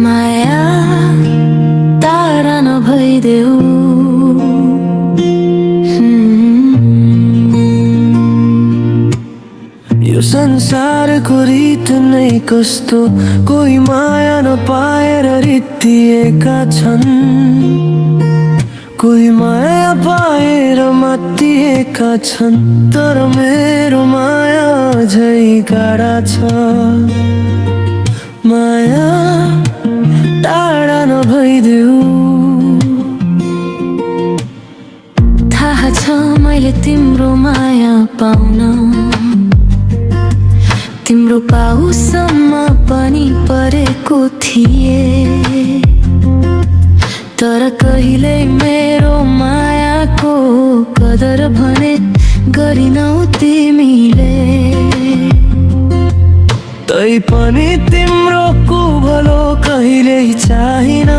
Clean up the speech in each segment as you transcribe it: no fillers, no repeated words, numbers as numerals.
माया तारा नभइदेऊ यो संसारको रीत नै कस्तो, कोही माया नपाएर रित्तिएका छन्, कोही माया पाएर मात्तिएका छन्। तर मेरो माया अझै गाढा छ। माया टाढा नभइदेऊ। थाहा छ मैले तिम्रो माया पाउन, तिम्रो पाउसम्म पनि परेको थिए, तर कहिल्यै मेरो मायाको कदर भने गरिनौ तिमीले। तै पनि तिम्रो कुभलो कहिल्यै चाहिन।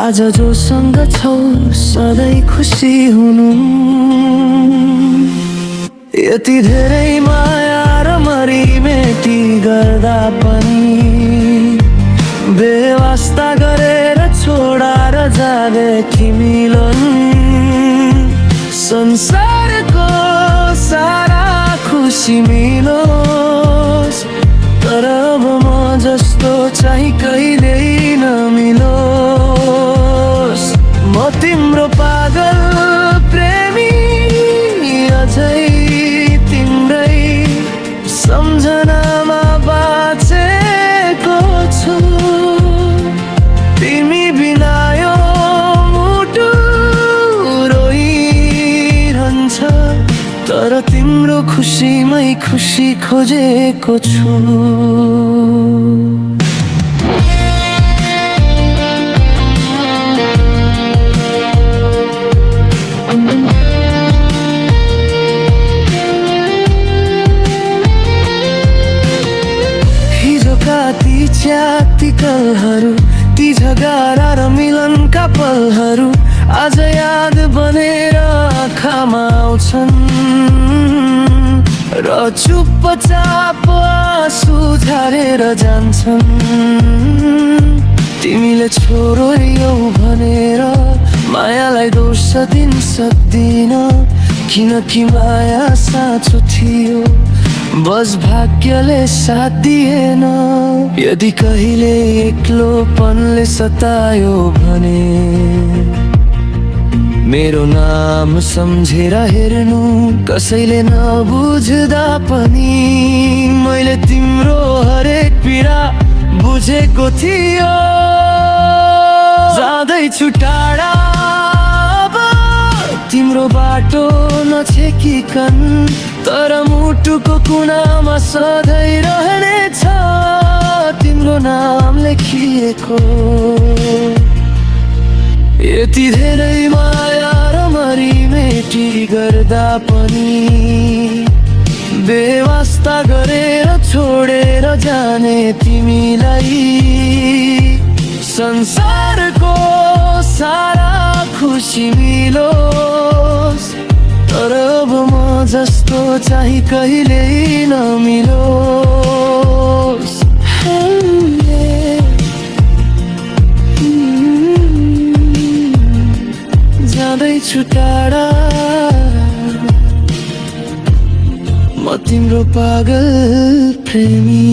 आज जोसँग छौ सधैँ खुसी हुनु। यति धेरै माया र मरिमेटी गर्दा पनि बेवास्ता गरेर छोडाएर जाने तिमीलाई संसारको सारा खुसी मिलोस्, तर अब म जस्तो चाहिँ कहिल्यै नमिलोस्। म तिम्रो पागल प्रेमी अझै तिम्रै सम्झनामा बाँचेको छु। तिमी बिना यो मुटु रोइरहन्छ, तर तिम्रो खुसीमै खुसी खोजेको छु। ती च्याती कलहरू, ती झगडा र मिलनका पलहरू आज याद बनेर आँखामा आउँछन्, र चुपचाप आँसु झारेर जान्छन्। तिमीले छोड्यौ भनेर मायालाई दोष दिन सक्दिन, किनकि माया साँचो थियो, बस भाग्यले साथ दिएन। यदि कहिले एक्लोपनले सतायो भने मेरो नाम सम्झेर हेर्नु। कसैले नबुझ्दा पनि मैले तिम्रो हरेक पीडा बुझेको थियो। जाँदैछु टाढा तिम्रो बाटो नछेकिकन, तर मुटुको कुनामा सधैँ रहनेछ तिम्रो नाम लेखिएको। यति धेरै माया र मरिमेटी गर्दा पनि बेवास्ता गरेर छोडेर जाने तिमीलाई संसारको सारा खुसी मिलोस्, तर अब म जस्तो चाहिँ कहिल्यै नमिलोस्। जाँदैछु टाढा म तिम्रो पागल प्रेमी।